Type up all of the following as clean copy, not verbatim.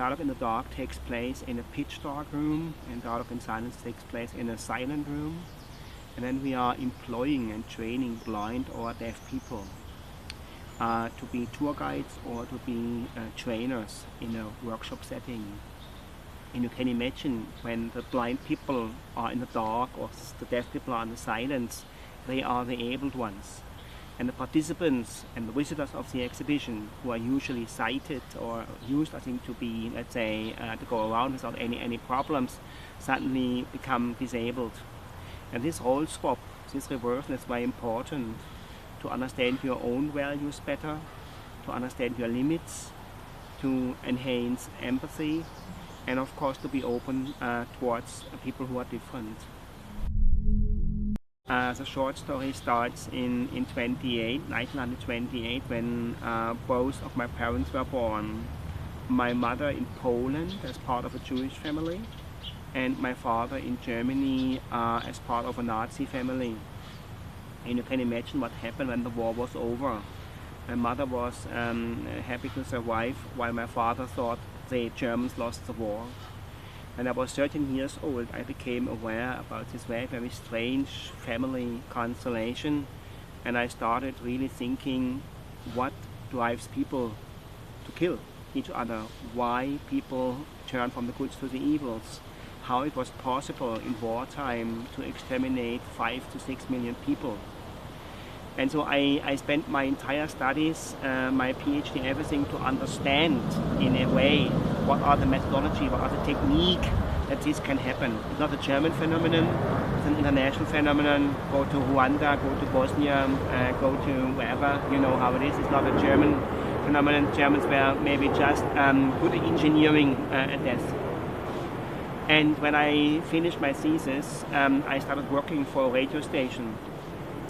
Dialogue in the Dark takes place in a pitch dark room, and Dialogue in Silence takes place in a silent room. And then we are employing and training blind or deaf people to be tour guides or to be trainers in a workshop setting. And you can imagine when the blind people are in the dark or the deaf people are in the silence, they are the abled ones. And the participants and the visitors of the exhibition, who are usually sighted or used, I think, to be, let's say, to go around without any problems, suddenly become disabled. And this role swap, this reversal is very important to understand your own values better, to understand your limits, to enhance empathy, and of course to be open towards people who are different. The short story starts in 1928, when both of my parents were born. My mother in Poland as part of a Jewish family, and my father in Germany as part of a Nazi family. And you can imagine what happened when the war was over. My mother was happy to survive, while my father thought the Germans lost the war. When I was 13 years old, I became aware about this very strange family constellation, and I started really thinking what drives people to kill each other, why people turn from the goods to the evils, how it was possible in wartime to exterminate 5 to 6 million people. And so I spent my entire studies, my PhD, everything to understand in a way what are the methodology, what are the technique that this can happen. It's not a German phenomenon, it's an international phenomenon. Go to Rwanda, go to Bosnia, go to wherever, you know how it is. It's not a German phenomenon. Germans were maybe just good at engineering at death. And when I finished my thesis, I started working for a radio station.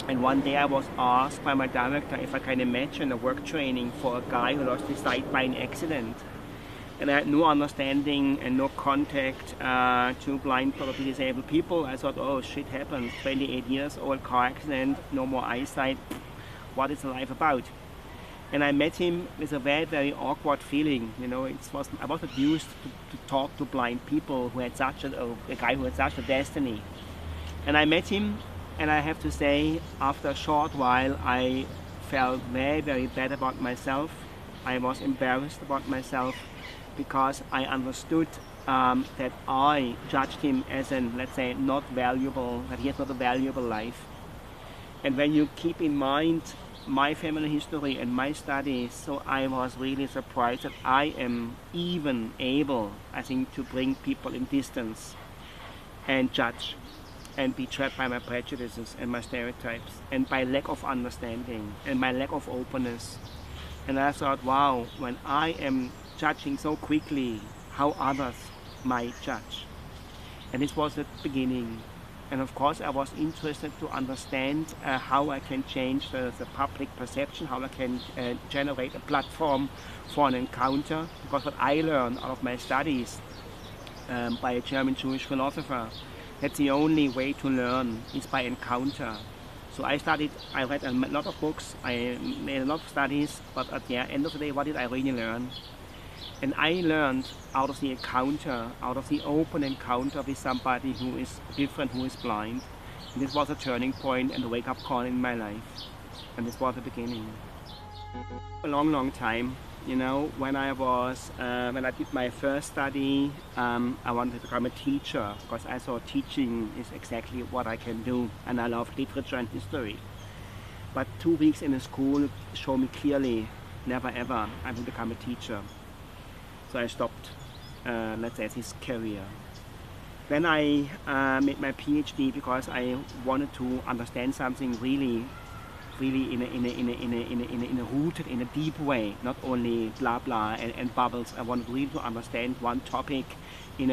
And one day I was asked by my director if I can imagine a work training for a guy who lost his sight by an accident. And I had no understanding and no contact to blind, probably disabled people. I thought, oh, shit happens, 28 years old, car accident, no more eyesight, what is life about? And I met him with a very awkward feeling. You know, I wasn't used to talk to blind people who had such a guy who had such a destiny. And I met him, and I have to say, after a short while, I felt very bad about myself. I was embarrassed about myself because I understood that I judged him as let's say, not valuable, that he has not a valuable life. And when you keep in mind my family history and my studies, so I was really surprised that I am even able, I think, to bring people in distance and judge and be trapped by my prejudices and my stereotypes and by lack of understanding and my lack of openness. And I thought, wow, when I am judging so quickly, how others might judge. And this was the beginning. And of course I was interested to understand how I can change the public perception, how I can generate a platform for an encounter. Because what I learned out of my studies by a German Jewish philosopher, that the only way to learn is by encounter. So I read a lot of books, I made a lot of studies, but at the end of the day, what did I really learn? And I learned out of the encounter, out of the open encounter with somebody who is different, who is blind. And this was a turning point and a wake-up call in my life. And this was the beginning. A long time. You know, when I did my first study, I wanted to become a teacher because I thought teaching is exactly what I can do, and I love literature and history. But 2 weeks in a school showed me clearly, never ever I will become a teacher. So I stopped, let's say, this career. Then I made my PhD because I wanted to understand something really in a rooted, in a deep way, not only blah blah and bubbles. I wanted really to understand one topic in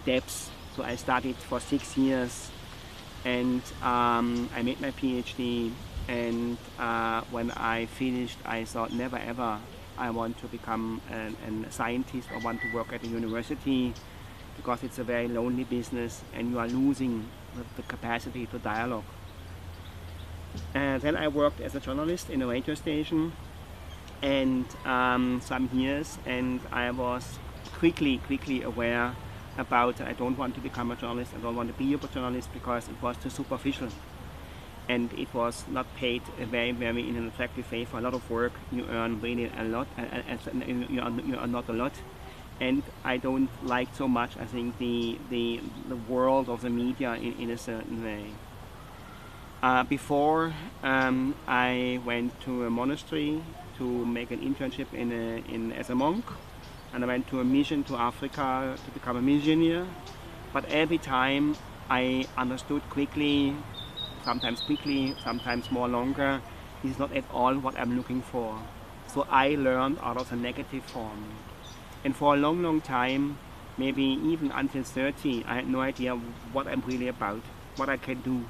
depth. So I studied for 6 years, and I made my PhD. And when I finished, I thought, never ever I want to become a scientist or want to work at a university, because it's a very lonely business and you are losing the capacity to dialogue. And then I worked as a journalist in a radio station and some years, and I was quickly aware about that I don't want to become a journalist, I don't want to be a journalist because it was too superficial. And it was not paid very in an attractive way. For a lot of work, you earn really a lot, and you earn not a lot. And I don't like so much, I think, the world of the media in a certain way. Before I went to a monastery to make an internship as a monk, and I went to a mission to Africa to become a missionary. But every time I understood quickly, sometimes more longer, this is not at all what I'm looking for. So I learned out of the negative form. And for a long time, maybe even until 30, I had no idea what I'm really about, what I can do.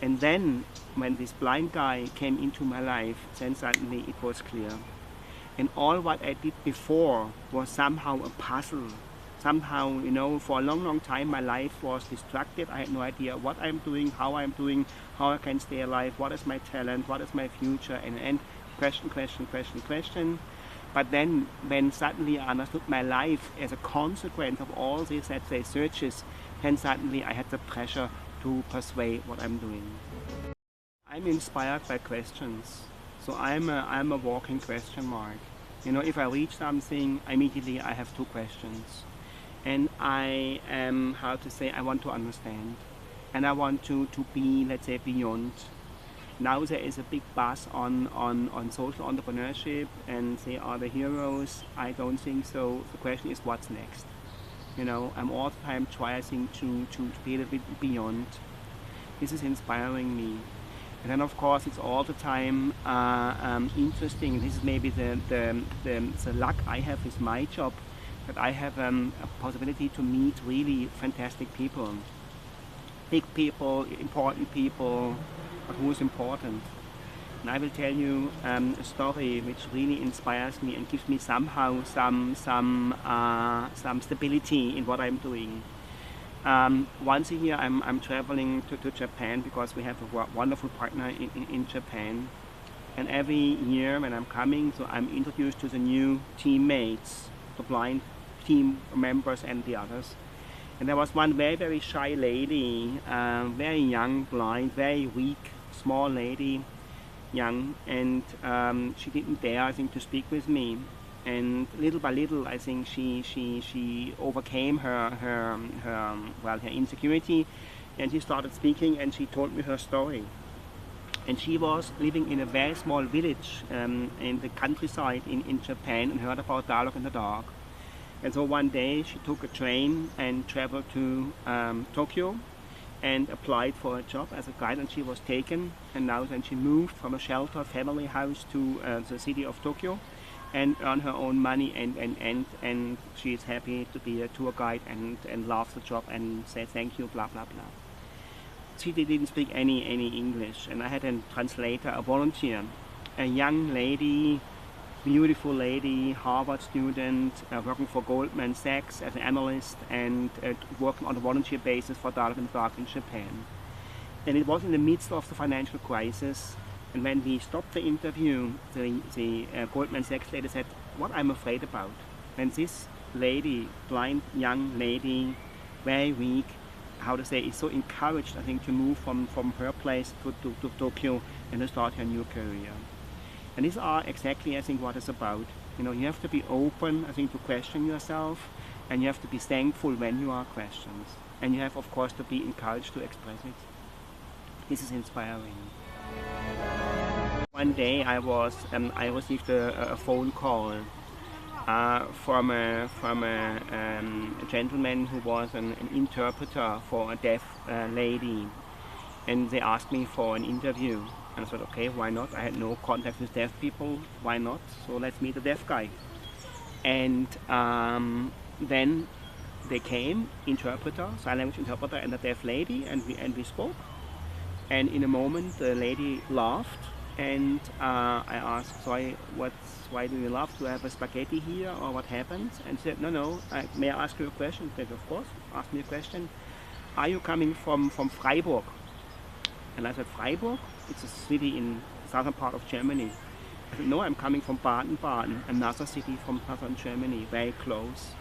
And then, when this blind guy came into my life, then suddenly it was clear. And all what I did before was somehow a puzzle. Somehow, for a long time my life was distracted. I had no idea what I'm doing, how I'm doing, how I can stay alive, what is my talent, what is my future, and question. But then, when suddenly I understood my life as a consequence of all these, let's say, searches, then suddenly I had the pressure to persuade what I'm doing. I'm inspired by questions. So I'm a walking question mark. If I reach something, immediately I have two questions. And I am, I want to understand. And I want to be, let's say, beyond. Now there is a big buzz on social entrepreneurship, and they are the heroes. I don't think so. The question is, what's next? I'm all the time trying to be a little bit beyond. This is inspiring me. And then of course it's all the time interesting. This is maybe the luck I have with my job, that I have a possibility to meet really fantastic people. Big people, important people, but who is important. And I will tell you a story which really inspires me and gives me somehow some stability in what I'm doing. Once a year I'm traveling to Japan because we have a wonderful partner in Japan. And every year when I'm coming, so I'm introduced to the new teammates, the blind team members and the others. And there was one very shy lady, very young, blind, very weak, small lady, young, and she didn't dare, I think, to speak with me. And little by little, I think she overcame her insecurity, and she started speaking, and she told me her story. And she was living in a very small village in the countryside in Japan, and heard about Dialogue in the Dark. And so one day she took a train and traveled to Tokyo and applied for a job as a guide, and she was taken. And now then she moved from a sheltered family house to the city of Tokyo and earn her own money, and she is happy to be a tour guide and loves the job and says thank you, blah blah blah. She didn't speak any English, and I had a translator, a volunteer, a young lady, beautiful lady, Harvard student, working for Goldman Sachs as an analyst, and working on a volunteer basis for Dialogue in the Dark in Japan. And it was in the midst of the financial crisis. And when we stopped the interview, the Goldman Sachs lady said, what I'm afraid about, when this lady, blind young lady, very weak, is so encouraged, I think, to move from her place to Tokyo and to start her new career. And these are exactly, I think, what it's about. You have to be open, I think, to question yourself, and you have to be thankful when you are questioned. And you have, of course, to be encouraged to express it. This is inspiring. One day I received a phone call from a gentleman who was an interpreter for a deaf lady, and they asked me for an interview. And I said, okay, why not? I had no contact with deaf people, why not? So let's meet the deaf guy. And then they came, interpreter, sign language interpreter, and the deaf lady, and we spoke. And in a moment, the lady laughed, and I asked, sorry, why do you laugh? Do I have a spaghetti here, or what happened? And she said, no, may I ask you a question? I said, of course, ask me a question. Are you coming from Freiburg? And I said, Freiburg? It's a city in the southern part of Germany. I said, no, I'm coming from Baden-Baden, another city from southern Germany, very close.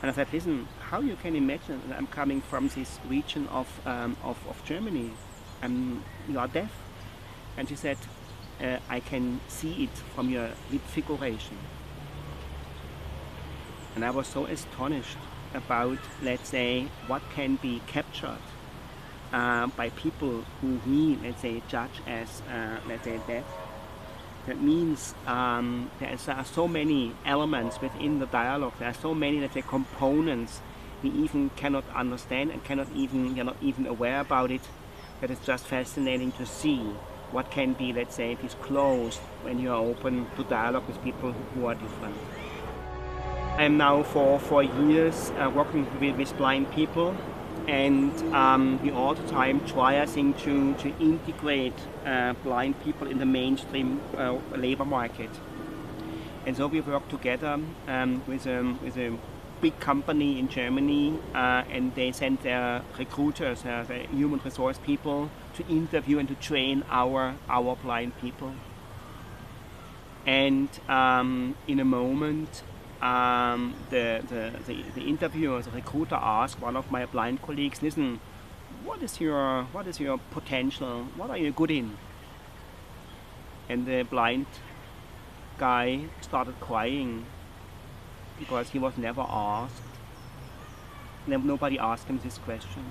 And I said, listen, how you can imagine that I'm coming from this region of Germany, and you are deaf? And she said, I can see it from your lip figuration. And I was so astonished about, let's say, what can be captured by people who we, let's say, judge as, let's say, deaf. That means there are so many elements within the dialogue. There are so many, let's say, components we even cannot understand and you're not even aware about it. That it's just fascinating to see what can be, let's say, disclosed when you are open to dialogue with people who are different. I'm now for 4 years working with blind people, and we all the time try, I think, to integrate blind people in the mainstream labor market. And so we work together with a big company in Germany, and they send their recruiters, the human resource people, to interview and to train our blind people. And in a moment, the interviewer, the recruiter, asked one of my blind colleagues, listen, what is your potential? What are you good in? And the blind guy started crying because he was never asked. Nobody asked him this question.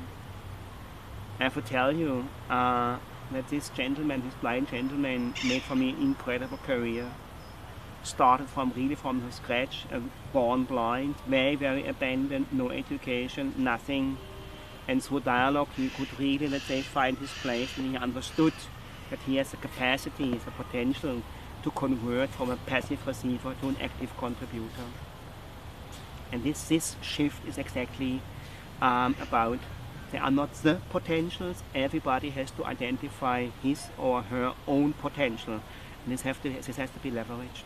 I have to tell you that this blind gentleman, made for me an incredible career. Started from the scratch, born blind, very abandoned, no education, nothing. And through dialogue he could really, let's say, find his place, and he understood that he has the capacity, the potential to convert from a passive receiver to an active contributor. And this shift is exactly about, they are not the potentials, everybody has to identify his or her own potential. And this has to be leveraged.